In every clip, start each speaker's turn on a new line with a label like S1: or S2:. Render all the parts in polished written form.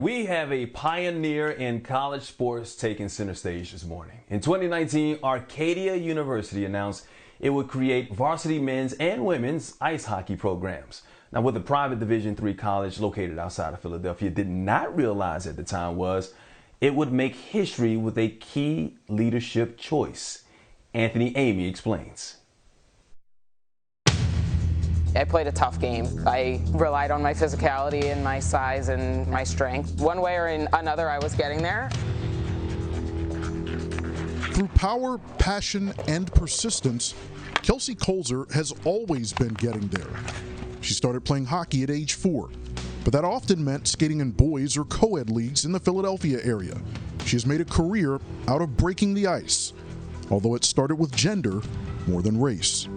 S1: We have a pioneer in college sports taking center stage this morning. In 2019, Arcadia University announced it would create varsity men's and women's ice hockey programs. Now, what the private Division III college located outside of Philadelphia did not realize at the time was it would make history with a key leadership choice. Anthony Amey explains.
S2: I played a tough game. I relied on my physicality and my size and my strength. One way or another, I was getting there.
S3: Through power, passion, and persistence, Kelsey Koelzer has always been getting there. She started playing hockey at age 4, but that often meant skating in boys or co-ed leagues in the Philadelphia area. She has made a career out of breaking the ice, although it started with gender more than race.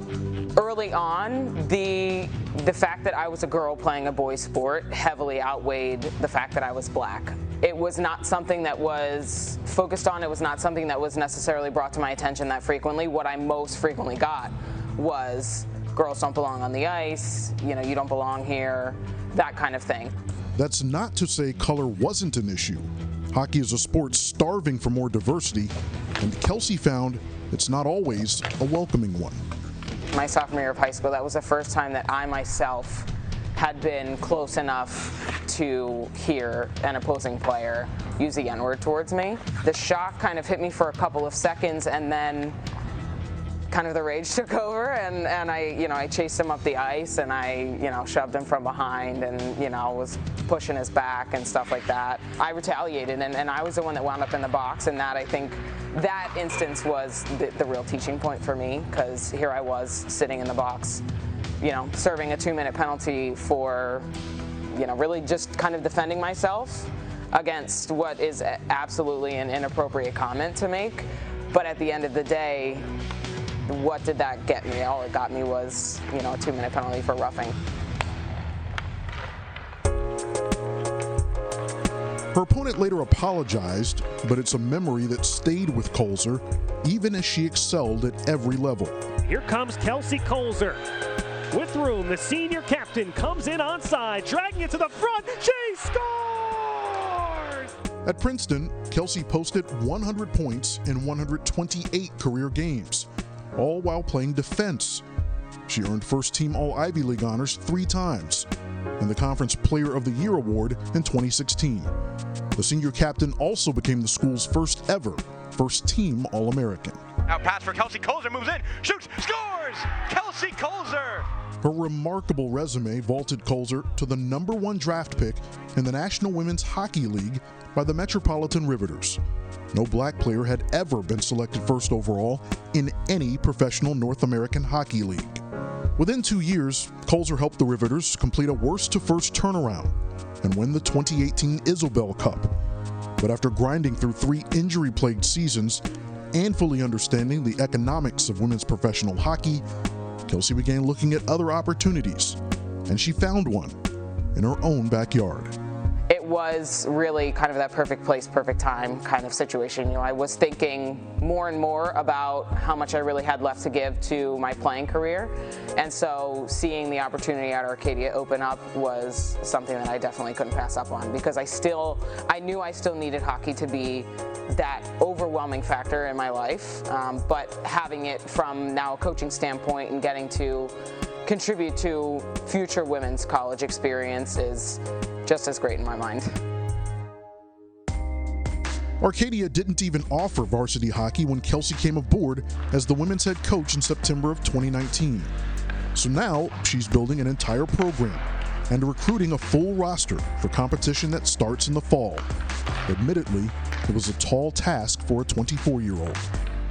S2: Early on, the fact that I was a girl playing a boys sport heavily outweighed the fact that I was black. It was not something that was focused on. It was not something that was necessarily brought to my attention that frequently. What I most frequently got was, girls don't belong on the ice, you don't belong here, that kind of thing.
S3: That's not to say color wasn't an issue. Hockey is a sport starving for more diversity, and Kelsey found it's not always a welcoming one.
S2: My sophomore year of high school, that was the first time that I myself had been close enough to hear an opposing player use the N-word towards me. The shock kind of hit me for a couple of seconds, and then kind of the rage took over, and I chased him up the ice, and I shoved him from behind, and was pushing his back and stuff like that. I retaliated, and I was the one that wound up in the box, and that, I think, that instance was the real teaching point for me, because here I was sitting in the box, serving a 2-minute penalty for, really just kind of defending myself against what is absolutely an inappropriate comment to make. But at the end of the day, what did that get me? All it got me was, a 2-minute penalty for roughing.
S3: Her opponent later apologized, but it's a memory that stayed with Koelzer, even as she excelled at every level.
S4: Here comes Kelsey Koelzer. With room, the senior captain comes in onside, dragging it to the front. She scores!
S3: At Princeton, Kelsey posted 100 points in 128 career games, all while playing defense. She earned first-team All-Ivy League honors 3 times, and the Conference Player of the Year award in 2016. The senior captain also became the school's first ever first-team All-American.
S5: Out pass for Kelsey Koelzer, moves in, shoots, scores! Kelsey Koelzer!
S3: Her remarkable resume vaulted Koelzer to the #1 draft pick in the National Women's Hockey League by the Metropolitan Riveters. No black player had ever been selected first overall in any professional North American hockey league. Within 2 years, Koelzer helped the Riveters complete a worst-to-first turnaround and win the 2018 Isobel Cup. But after grinding through 3 injury-plagued seasons and fully understanding the economics of women's professional hockey, Kelsey began looking at other opportunities, and she found one in her own backyard.
S2: It was really kind of that perfect place, perfect time kind of situation. I was thinking more and more about how much I really had left to give to my playing career. And so seeing the opportunity at Arcadia open up was something that I definitely couldn't pass up on, because I knew I still needed hockey to be that overwhelming factor in my life. But having it from now a coaching standpoint and getting to contribute to future women's college experience is just as great in my mind.
S3: Arcadia didn't even offer varsity hockey when Kelsey came aboard as the women's head coach in September of 2019. So now she's building an entire program and recruiting a full roster for competition that starts in the fall. Admittedly, it was a tall task for a 24-year-old.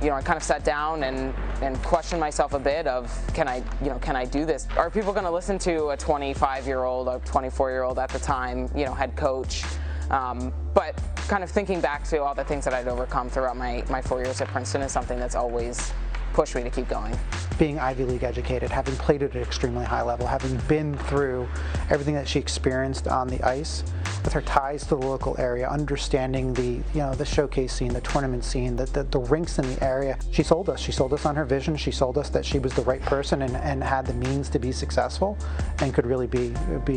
S2: I kind of sat down and questioned myself a bit of, can I do this? Are people going to listen to a 25-year-old, a 24-year-old at the time, head coach? But kind of thinking back to all the things that I'd overcome throughout my 4 years at Princeton is something that's always pushed me to keep going.
S6: Being Ivy League educated, having played at an extremely high level, having been through everything that she experienced on the ice, with her ties to the local area, understanding the showcase scene, the tournament scene, the rinks in the area. She sold us. She sold us on her vision. She sold us that she was the right person and had the means to be successful and could really be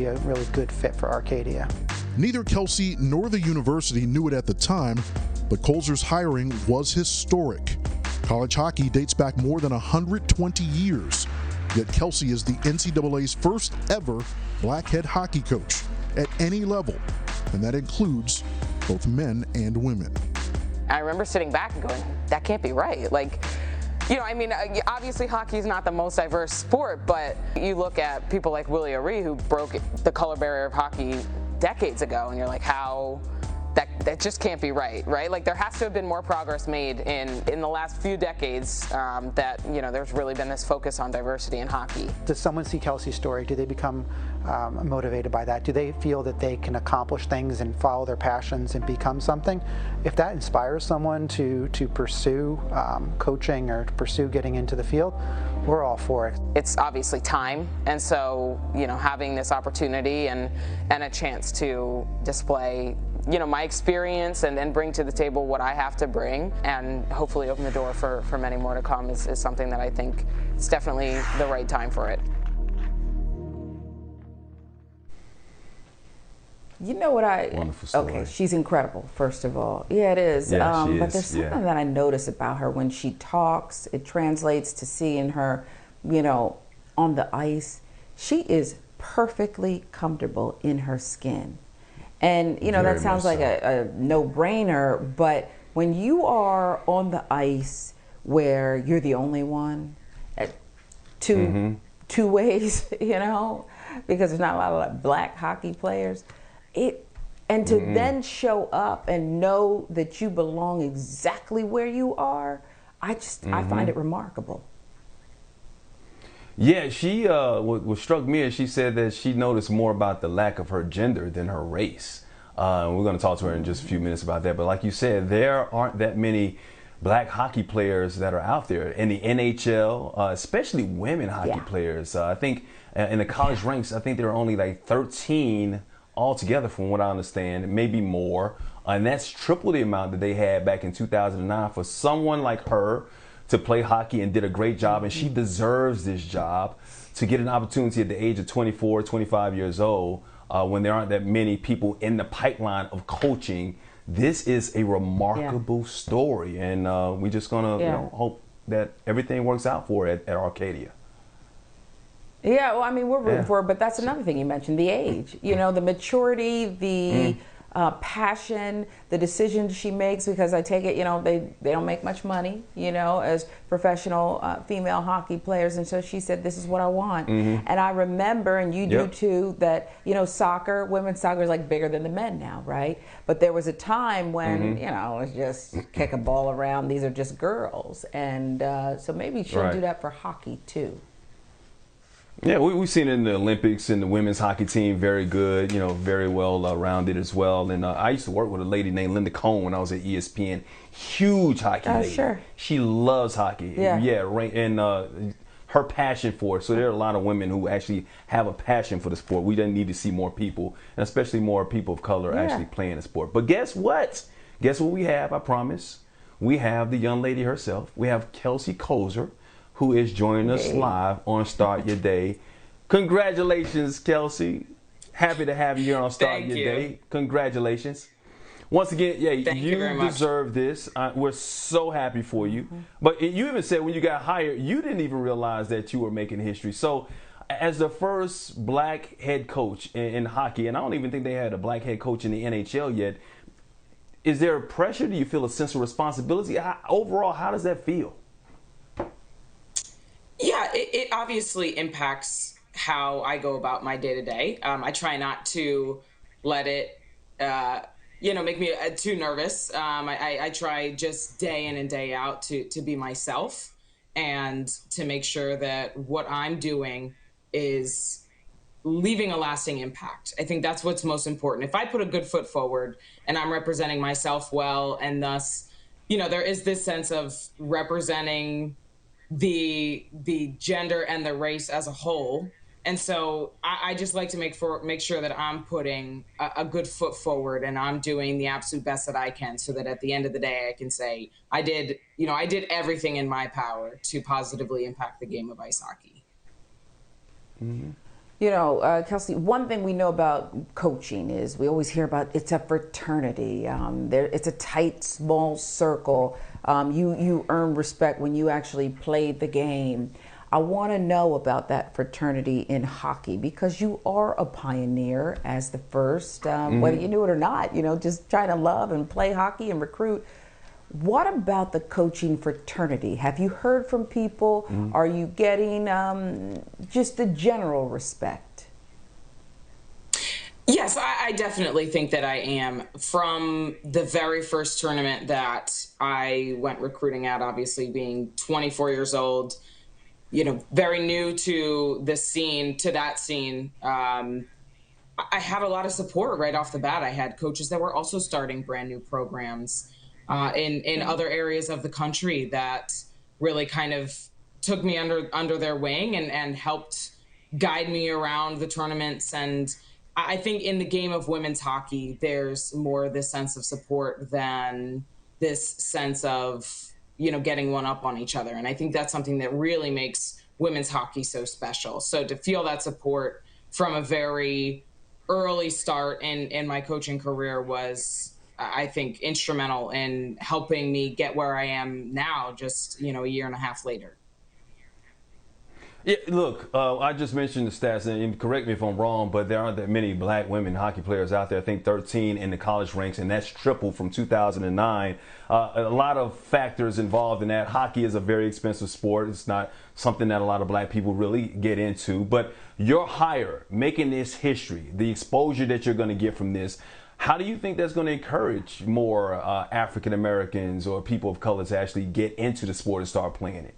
S6: a really good fit for Arcadia.
S3: Neither Kelsey nor the university knew it at the time, but Koelzer's hiring was historic. College hockey dates back more than 120 years, yet Kelsey is the NCAA's first ever black head hockey coach at any level, and that includes both men and women.
S2: I remember sitting back and going, that can't be right. Like, you know, I mean, obviously hockey is not the most diverse sport, but you look at people like Willie O'Ree, who broke the color barrier of hockey decades ago, and you're like, how? That just can't be right? Like, there has to have been more progress made in the last few decades that, you know, there's really been this focus on diversity in hockey.
S6: Does someone see Kelsey's story? Do they become motivated by that? Do they feel that they can accomplish things and follow their passions and become something? If that inspires someone to pursue coaching or to pursue getting into the field, we're all for it.
S2: It's obviously time, and so, you know, having this opportunity and a chance to display, you know, my experience and bring to the table what I have to bring, and hopefully open the door for many more to come is something that I think it's definitely the right time for it.
S7: You know what
S1: Wonderful story.
S7: Okay, she's incredible, first of all. Yeah, it is.
S1: Yeah, she
S7: but
S1: is,
S7: there's something that I notice about her when she talks. It translates to seeing her, you know, on the ice. She is perfectly comfortable in her skin. And, you know,
S1: Very
S7: that sounds
S1: much
S7: like a no-brainer, but when you are on the ice where you're the only one, two ways, you know, because there's not a lot of black hockey players, and to then show up and know that you belong exactly where you are, I find it remarkable.
S1: Yeah, she what struck me is she said that she noticed more about the lack of her gender than her race. We're going to talk to her in just a few minutes about that. But like you said, there aren't that many black hockey players that are out there in the NHL, especially women hockey players. I think in the college ranks, I think there are only like 13 altogether, from what I understand, maybe more. And that's triple the amount that they had back in 2009 for someone like her to play hockey and did a great job. And she deserves this job to get an opportunity at the age of 24, 25 years old when there aren't that many people in the pipeline of coaching. This is a remarkable story. And we're just going to you know, hope that everything works out for her at Arcadia.
S7: Yeah, well, I mean, we're rooting for her, but that's another thing you mentioned, the age. You know, the maturity, the passion, the decisions she makes, because I take it, you know, they don't make much money, you know, as professional female hockey players, and so she said, this is what I want. And I remember, and you do too, that, you know, soccer, women's soccer is like bigger than the men now, right? But there was a time when, you know, it was just kick a ball around, these are just girls, and so maybe she'll do that for hockey too.
S1: Yeah, we've seen it in the Olympics, and the women's hockey team, very good, you know, very well rounded as well. And I used to work with a lady named Linda Cohn when I was at ESPN. Huge hockey lady.
S7: Sure.
S1: She loves hockey. Right. And her passion for it. So there are a lot of women who actually have a passion for the sport. We don't need to see more people, and especially more people of color actually playing the sport. But guess what? Guess what we have, I promise? We have the young lady herself. We have Kelsey Koelzer, who is joining us live on Start Your Day. Congratulations, Kelsey. Happy to have you here on Start Your Day. Congratulations. Once again, you deserve this. We're so happy for you. But you even said when you got hired, you didn't even realize that you were making history. So as the first black head coach in hockey, and I don't even think they had a black head coach in the NHL yet, is there a pressure? Do you feel a sense of responsibility? Overall, how does that feel?
S8: Yeah, it obviously impacts how I go about my day-to-day. I try not to let it, you know, make me too nervous. I try just day in and day out to be myself and to make sure that what I'm doing is leaving a lasting impact. I think that's what's most important. If I put a good foot forward and I'm representing myself well, and thus, you know, there is this sense of representing the gender and the race as a whole. And so I just like to make sure that I'm putting a good foot forward and I'm doing the absolute best that I can, so that at the end of the day I can say I did everything in my power to positively impact the game of ice hockey.
S7: You know, Kelsey, one thing we know about coaching is we always hear about it's a fraternity. It's a tight, small circle. You earn respect when you actually played the game. I want to know about that fraternity in hockey because you are a pioneer as the first, whether you knew it or not, you know, just trying to love and play hockey and recruit. What about the coaching fraternity? Have you heard from people? Are you getting just the general respect?
S8: Yes, I definitely think that I am. From the very first tournament that I went recruiting at, obviously being 24 years old, you know, very new to the scene, to that scene, I had a lot of support right off the bat. I had coaches that were also starting brand new programs in other areas of the country that really kind of took me under their wing and helped guide me around the tournaments. And I think in the game of women's hockey, there's more this sense of support than this sense of, you know, getting one up on each other. And I think that's something that really makes women's hockey so special. So to feel that support from a very early start in my coaching career was, I think, instrumental in helping me get where I am now, just, you know, a year and a half later.
S1: Yeah, look, I just mentioned the stats, and correct me if I'm wrong, but there aren't that many black women hockey players out there. I think 13 in the college ranks, and that's tripled from 2009. A lot of factors involved in that. Hockey is a very expensive sport. It's not something that a lot of black people really get into. But your hire, making this history, the exposure that you're going to get from this, how do you think that's going to encourage more African Americans or people of color to actually get into the sport and start playing it?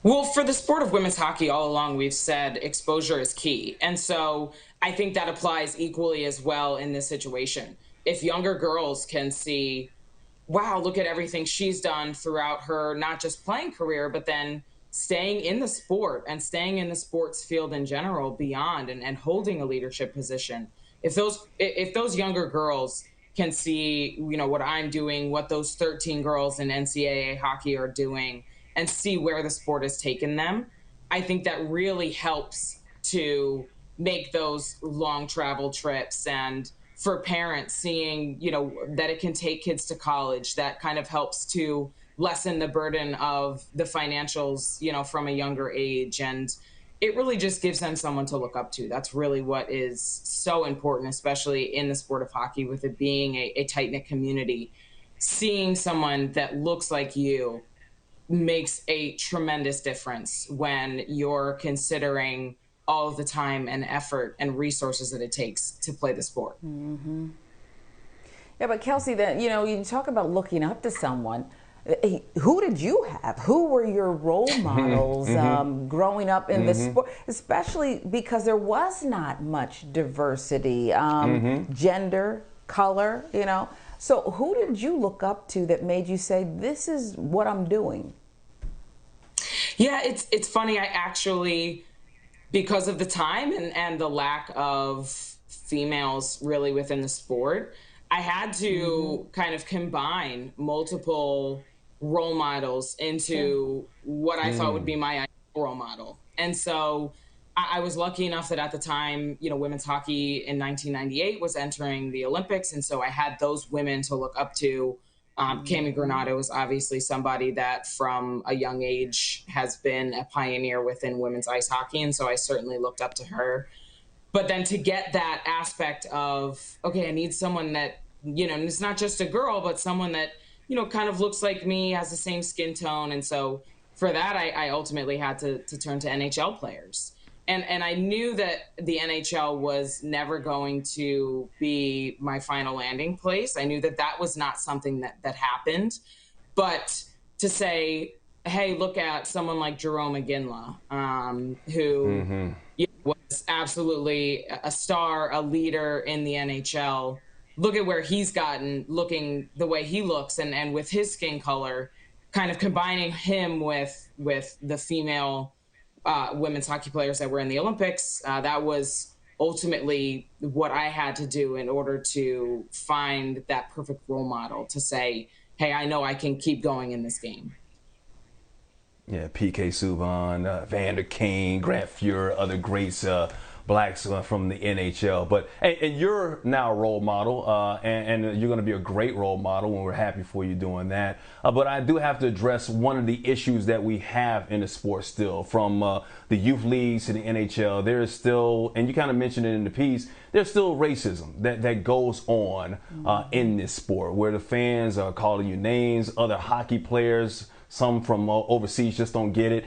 S8: Well, for the sport of women's hockey, all along we've said exposure is key. And so I think that applies equally as well in this situation. If younger girls can see, wow, look at everything she's done throughout her not just playing career, but then staying in the sport and staying in the sports field in general beyond and holding a leadership position. If those younger girls can see, you know, what I'm doing, what those 13 girls in NCAA hockey are doing, and see where the sport has taken them, I think that really helps to make those long travel trips. And for parents seeing, you know, that it can take kids to college, that kind of helps to lessen the burden of the financials, you know, from a younger age. And it really just gives them someone to look up to. That's really what is so important, especially in the sport of hockey, with it being a tight-knit community. Seeing someone that looks like you makes a tremendous difference when you're considering all of the time and effort and resources that it takes to play the sport.
S7: Mm-hmm. Yeah, but Kelsey, then, you know, you talk about looking up to someone. Who did you have? Who were your role models growing up in the sport? Especially because there was not much diversity, gender, color, you know. So who did you look up to that made you say, this is what I'm doing?
S8: Yeah, it's funny. I actually, because of the time and the lack of females really within the sport, I had to kind of combine multiple role models into what I thought would be my role model. And so I was lucky enough that at the time, you know, women's hockey in 1998 was entering the Olympics. And so I had those women to look up to. Amey Granato is obviously somebody that from a young age has been a pioneer within women's ice hockey. And so I certainly looked up to her. But then to get that aspect of, okay, I need someone that, you know, it's not just a girl, but someone that, you know, kind of looks like me, has the same skin tone. And so for that, I ultimately had to turn to NHL players. And I knew that the NHL was never going to be my final landing place. I knew that that was not something that happened. But to say, hey, look at someone like Jerome McGinley, who was absolutely a star, a leader in the NHL. Look at where he's gotten, looking the way he looks, and with his skin color, kind of combining him with the female women's hockey players that were in the Olympics. That was ultimately what I had to do in order to find that perfect role model to say, hey, I know I can keep going in this game.
S1: Yeah, PK Subban, Vander Kane, Grant Fuhr, other greats, blacks from the NHL. But and you're now a role model, and you're going to be a great role model, and we're happy for you doing that. But I do have to address one of the issues that we have in the sport still, from the youth leagues to the NHL. There is still, and you kind of mentioned it in the piece, there's still racism that goes on in this sport, where the fans are calling you names, other hockey players, some from overseas just don't get it.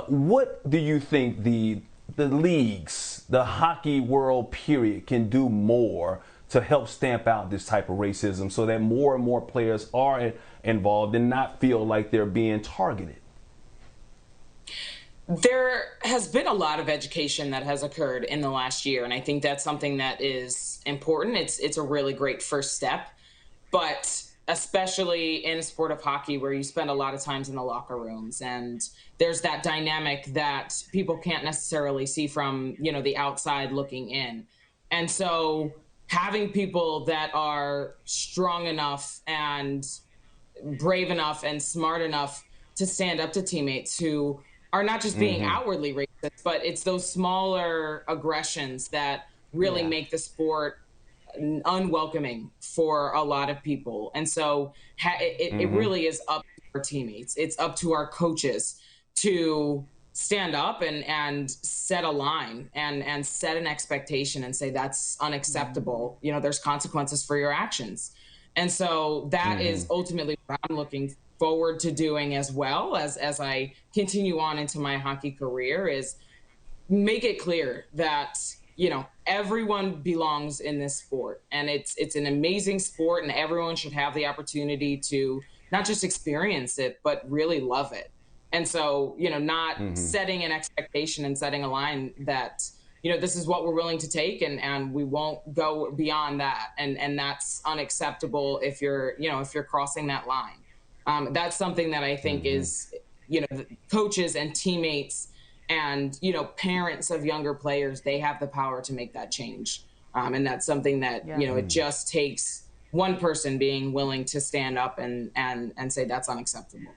S1: What do you think the leagues, the hockey world period, can do more to help stamp out this type of racism so that more and more players are involved and not feel like they're being targeted?
S8: There has been a lot of education that has occurred in the last year, and I think that's something that is important. It's a really great first step, but especially in a sport of hockey where you spend a lot of times in the locker rooms, and there's that dynamic that people can't necessarily see from, the outside looking in. And so having people that are strong enough and brave enough and smart enough to stand up to teammates who are not just being outwardly racist, but it's those smaller aggressions that really make the sport unwelcoming for a lot of people. And so it really is up to our teammates. It's up to our coaches to stand up and set a line and set an expectation and say that's unacceptable. There's consequences for your actions. And so that is ultimately what I'm looking forward to doing, as well as I continue on into my hockey career, is make it clear that everyone belongs in this sport, and it's an amazing sport, and everyone should have the opportunity to not just experience it, but really love it. And so, not setting an expectation and setting a line that, this is what we're willing to take, and we won't go beyond that. And that's unacceptable if you're crossing that line. That's something that I think is, coaches and teammates and, parents of younger players, they have the power to make that change. And that's something that, it just takes one person being willing to stand up and say that's unacceptable.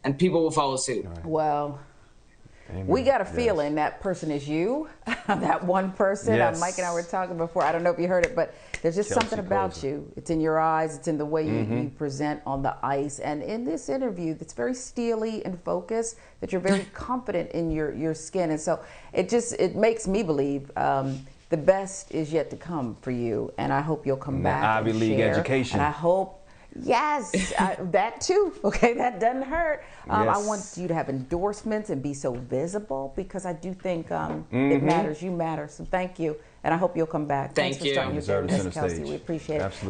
S8: And people will follow suit.
S7: Well,
S1: Amen.
S7: We got a feeling that person is you, that one person.
S1: Yes.
S7: Mike and I were talking before. I don't know if you heard it, but there's just
S1: Kelsey
S7: something about
S1: Koelzer.
S7: you. It's in your eyes. It's in the way you present on the ice. And in this interview, that's very steely and focused, that you're very confident in your skin. And so it makes me believe the best is yet to come for you. And I hope you'll come back
S1: Ivy
S7: and
S1: League
S7: share.
S1: education.
S7: And I hope, yes, that too. Okay, that doesn't hurt. I want you to have endorsements and be so visible, because I do think it matters. You matter. So thank you. And I hope you'll come back.
S8: Thank
S7: Thanks
S8: you.
S7: for starting your
S1: Deserve
S7: day
S1: to
S7: with us,
S1: center
S7: Kelsey.
S1: stage.
S7: We appreciate it.
S1: Absolutely.